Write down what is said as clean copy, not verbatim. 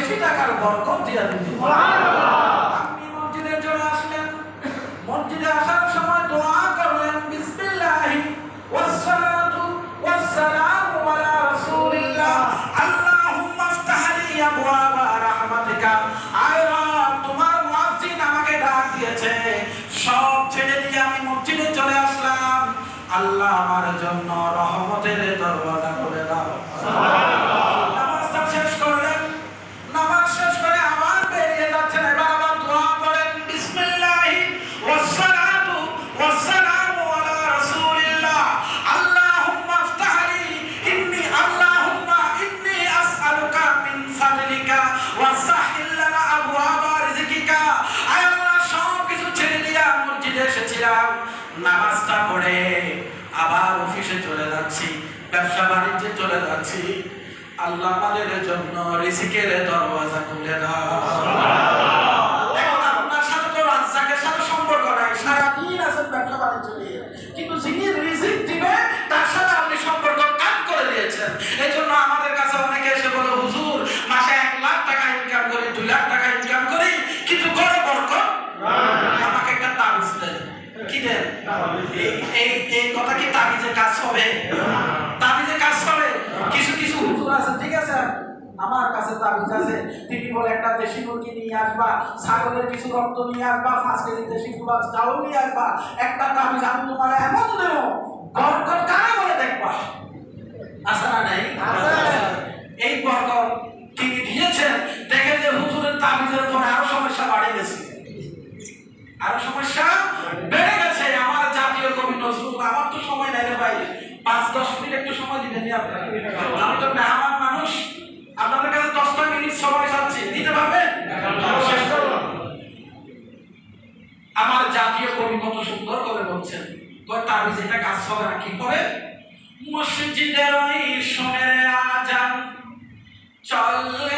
বেশি টাকার বরকত দিয়ে দিন সুবহানাল্লাহ। আপনি মসজিদে চলে আসলেন, মসজিদে আসার সময় দোয়া করলেন বিসমিল্লাহি ওয়াসসালাতু ওয়াসসালামু আলা রাসূলিল্লাহ আল্লাহুম্মা ইফতাহ লি আবওয়াবা রাহমাতিকা। আয় রব, তোমার মুয়াজ্জিন আমাকে ডাক দিয়েছে, সব ছেড়ে দিয়ে আমি মসজিদে চলে আসলাম, আল্লাহ আমার জন্য রহমতের দরওয়াজা খুলে দাও সুবহানাল্লাহ। নামাজটা শেষ করলেন, নামাজ শেষ করে আবার বেরিয়ে যাচ্ছেন, এবার আবার দোয়া করেন বিসমিল্লাহি ওয়াসসালাতু ওয়াসসালামু আলা রাসূলিল্লাহ আল্লাহুম্মা ইফতাহ লি আল্লাহুম্মা ইন্নী আসআলুকা মিন ফাদলিকা ওয়া সাহহিল লানা আবওয়াবা রিজকিকা। আয় আল্লাহ, সব কিছু ছেড়ে দিয়ে মসজিদে এসেছিলাম, নামাজটা পড়ে আবার অফিসে চলে যাচ্ছি, ব্যবসা বাণিজ্যে চলে যাচ্ছি, আল্লাহ আমাদের জন্য রিজিকের দরওয়াজা খুলে দাও সুবহানাল্লাহ। এখন আপনার সাথে তো রাজ্জাকের সাথে সম্পর্ক নাই, সারাদিন আছেন ব্যবসা বাণিজ্য নিয়ে, কিন্তু যিনি রিজিক দিবে তার সাথে আপনি সম্পর্ক কাট করে দিয়েছেন। এই জন্য আমাদের কাছে অনেকে এসে বলে, হুজুর মাসে 1 লাখ টাকা ইনকাম করি, 2 লাখ টাকা ইনকাম করি, কিন্তু ঘরে বরকত নাই, আমাকে একটা তাবিজ দেন। কি দেন? এই কথা কি তাবিজে কাজ হবে? তাবিজে কাজ হবে? কিছু কিছু হুজুর আছে, ঠিক আছে আমার কাছে তাবিজ আছে, তিনি বলে একটা দেশি মুরগি নিয়ে আসবা, ছাগলের কিছু রক্ত নিয়ে আসবা, 5 কেজি দেশি কুবাস চাউল নিয়ে আসবা, একটা তাবিজ আমি তোমার এমন দেব, বরকত কারা বলে দেখবা। আছে না নাই? এই বরকত তিনি দিয়েছেন, দেখে যে হুজুরের তাবিজের পরে আরো সমস্যা বাড়ে গেছে, আরো সমস্যা বেড়ে গেছে। আমার জাতীয় কবি নজরুল, আমার তো সময় নাই রে ভাই, 5-10 মিনিট একটু সময় দিবেন আপনারা, আমি তো মেহমান মানুষ, আপনাদের কাছে 10টা মিনিট সময় চাচ্ছি, দিতে পারবেন? শেষ করব। আমার জাতীয় কবি কত সুন্দর করে বলছেন, তাবিজ এটা কাজ হবে না, কি করে? মসজিদের ওই সোনের আজান চলে